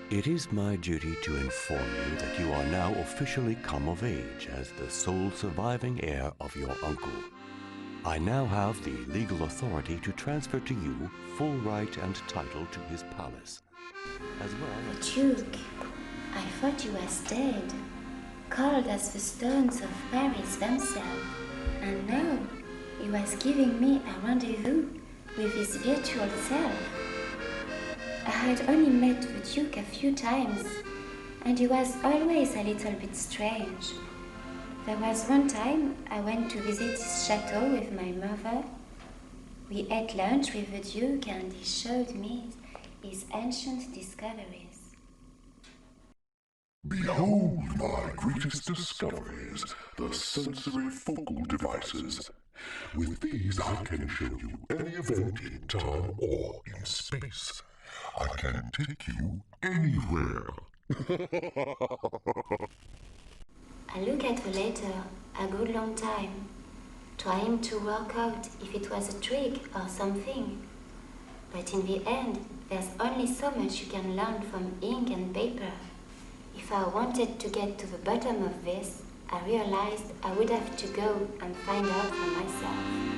It is my duty to inform you that you are now officially come of age as the sole surviving heir of your uncle. I now have the legal authority to transfer to you full right and title to his palace, as well as... Duke, I thought you was dead, cold as the stones of Paris themselves, and now you was giving me a rendezvous with his virtual self. I had only met the Duke a few times, and he was always a little bit strange. There was one time I went to visit his chateau with my mother. We ate lunch with the Duke and he showed me his ancient discoveries. Behold my greatest discoveries, the sensory focal devices. With these I can show you any event in time or in space. I can take you anywhere. I looked at the letter a good long time, trying to work out if it was a trick or something. But in the end, there's only so much you can learn from ink and paper. If I wanted to get to the bottom of this, I realized I would have to go and find out for myself.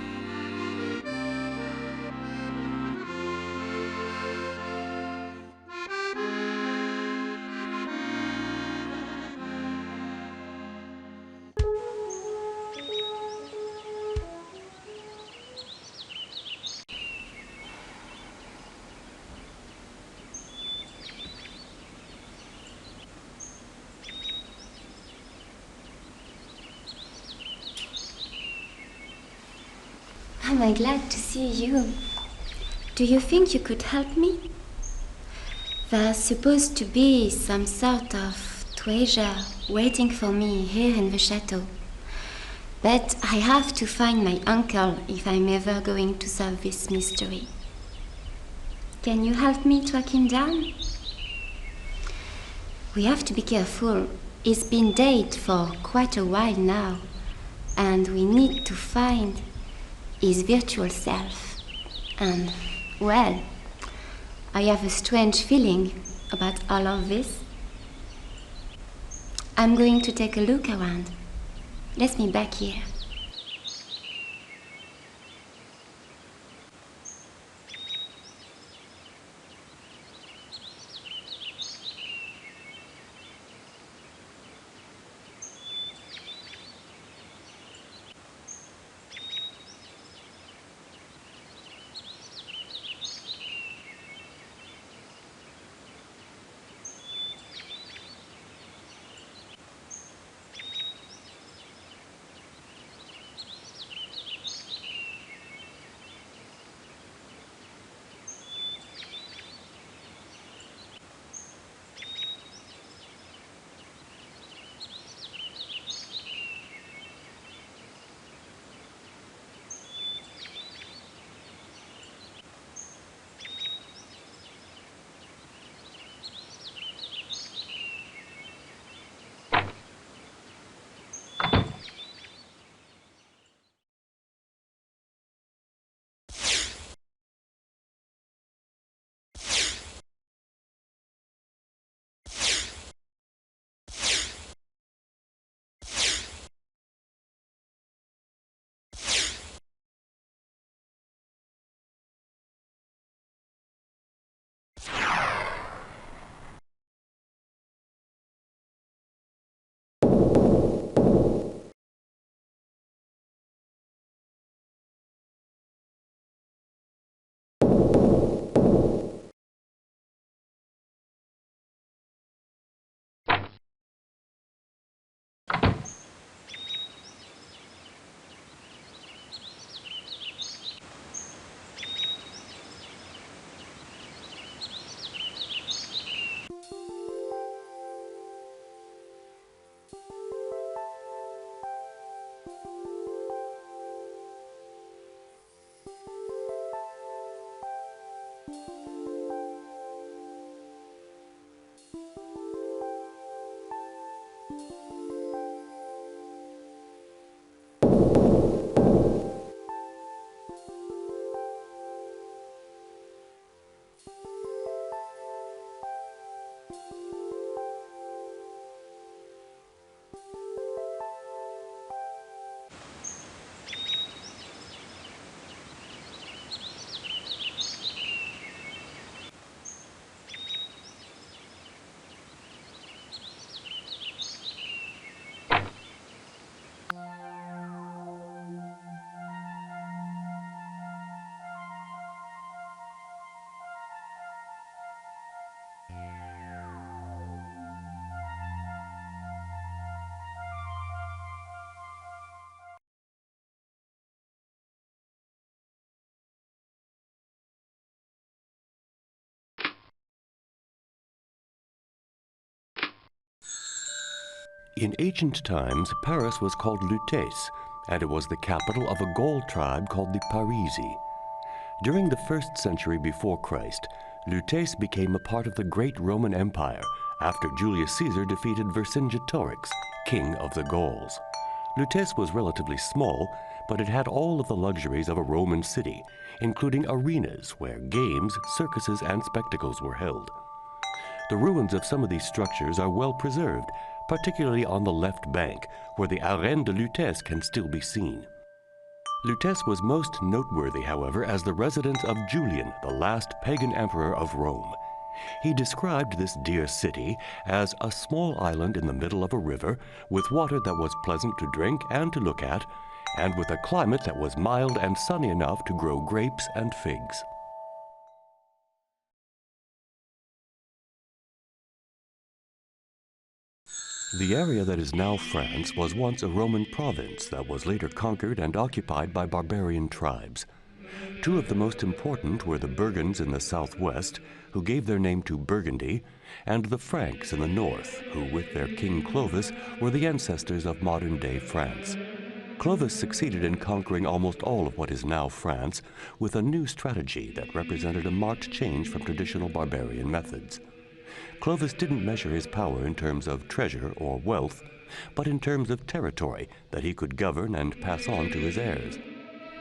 I'm glad to see you. Do you think you could help me? There's supposed to be some sort of treasure waiting for me here in the chateau. But I have to find my uncle if I'm ever going to solve this mystery. Can you help me track him down? We have to be careful. He's been dead for quite a while now, and we need to find his virtual self. And, well, I have a strange feeling about all of this. I'm going to take a look around. Let's meet back here. In ancient times, Paris was called Lutèce, and it was the capital of a Gaul tribe called the Parisi. During the 1st century before Christ, Lutèce became a part of the great Roman Empire after Julius Caesar defeated Vercingetorix, king of the Gauls. Lutèce was relatively small, but it had all of the luxuries of a Roman city, including arenas where games, circuses, and spectacles were held. The ruins of some of these structures are well preserved, particularly on the left bank, where the Arène de Lutèce can still be seen. Lutèce was most noteworthy, however, as the residence of Julian, the last pagan emperor of Rome. He described this dear city as a small island in the middle of a river, with water that was pleasant to drink and to look at, and with a climate that was mild and sunny enough to grow grapes and figs. The area that is now France was once a Roman province that was later conquered and occupied by barbarian tribes. Two of the most important were the Burgunds in the southwest, who gave their name to Burgundy, and the Franks in the north, who with their king Clovis were the ancestors of modern-day France. Clovis succeeded in conquering almost all of what is now France with a new strategy that represented a marked change from traditional barbarian methods. Clovis didn't measure his power in terms of treasure or wealth, but in terms of territory that he could govern and pass on to his heirs.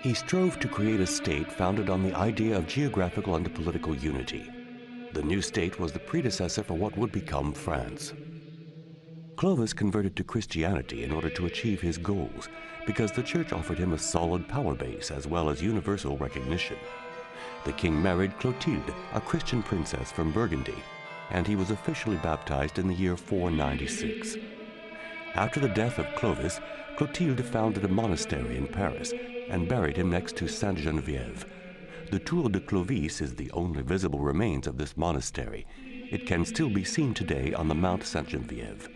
He strove to create a state founded on the idea of geographical and political unity. The new state was the predecessor for what would become France. Clovis converted to Christianity in order to achieve his goals, because the church offered him a solid power base as well as universal recognition. The king married Clotilde, a Christian princess from Burgundy, and he was officially baptized in the year 496. After the death of Clovis, Clotilde founded a monastery in Paris and buried him next to Sainte Geneviève. The Tour de Clovis is the only visible remains of this monastery. It can still be seen today on the Mount Sainte Geneviève.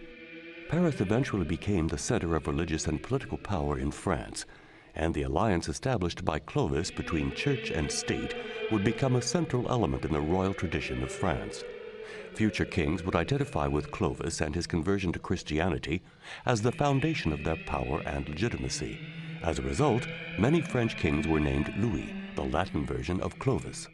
Paris eventually became the center of religious and political power in France, and the alliance established by Clovis between church and state would become a central element in the royal tradition of France. Future kings would identify with Clovis and his conversion to Christianity as the foundation of their power and legitimacy. As a result, many French kings were named Louis, the Latin version of Clovis.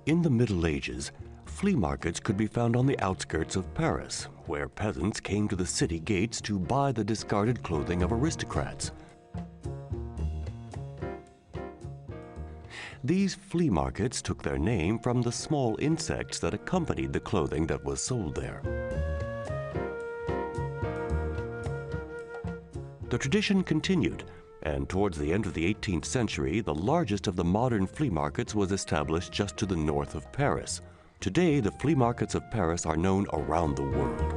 In the Middle Ages, flea markets could be found on the outskirts of Paris, where peasants came to the city gates to buy the discarded clothing of aristocrats. These flea markets took their name from the small insects that accompanied the clothing that was sold there. The tradition continued, and towards the end of the 18th century, the largest of the modern flea markets was established just to the north of Paris. Today, the flea markets of Paris are known around the world.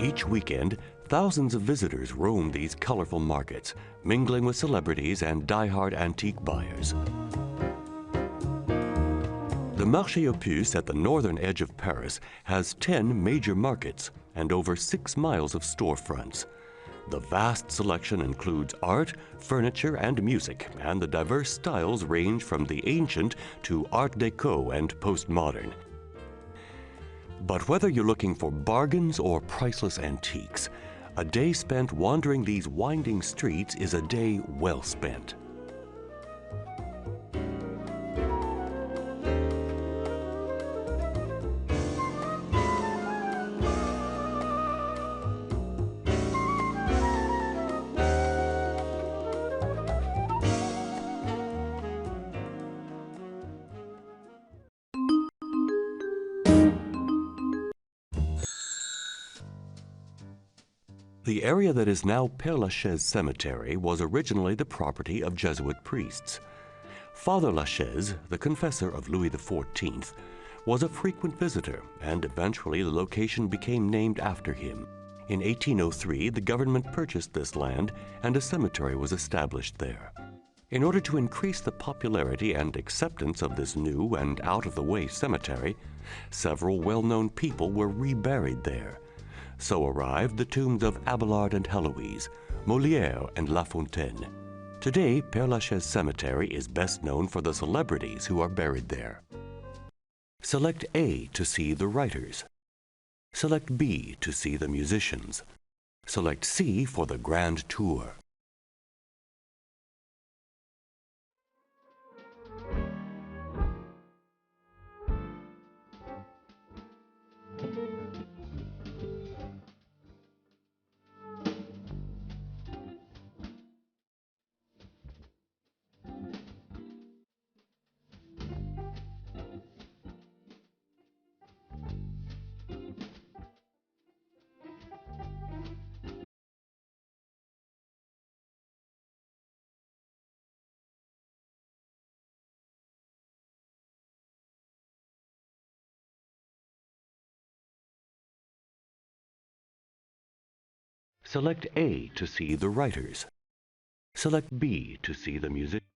Each weekend, thousands of visitors roam these colorful markets, mingling with celebrities and die-hard antique buyers. The Marché aux Puces at the northern edge of Paris has 10 major markets and over 6 miles of storefronts. The vast selection includes art, furniture, and music, and the diverse styles range from the ancient to Art Deco and postmodern. But whether you're looking for bargains or priceless antiques, a day spent wandering these winding streets is a day well spent. The area that is now Père Lachaise Cemetery was originally the property of Jesuit priests. Father Lachaise, the confessor of Louis XIV, was a frequent visitor, and eventually the location became named after him. In 1803, the government purchased this land and a cemetery was established there. In order to increase the popularity and acceptance of this new and out-of-the-way cemetery, several well-known people were reburied there. So arrived the tombs of Abelard and Heloise, Molière and La Fontaine. Today, Père-Lachaise Cemetery is best known for the celebrities who are buried there. Select A to see the writers. Select B to see the musicians. Select C for the grand tour. Select A to see the writers. Select B to see the musicians.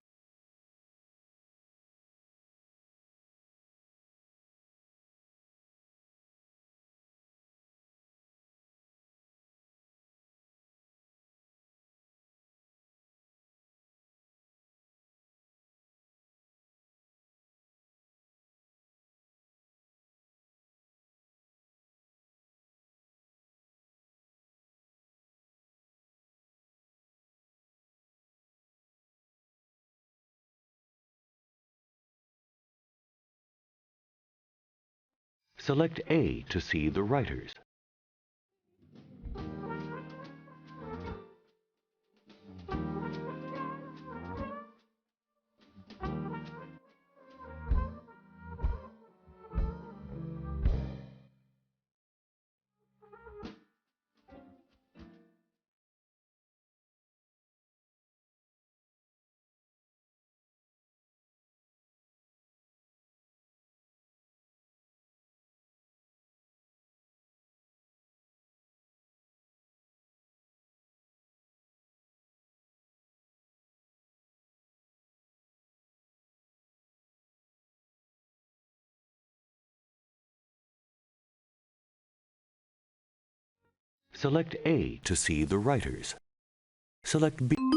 Select A to see the writers. Select A to see the writers. Select B.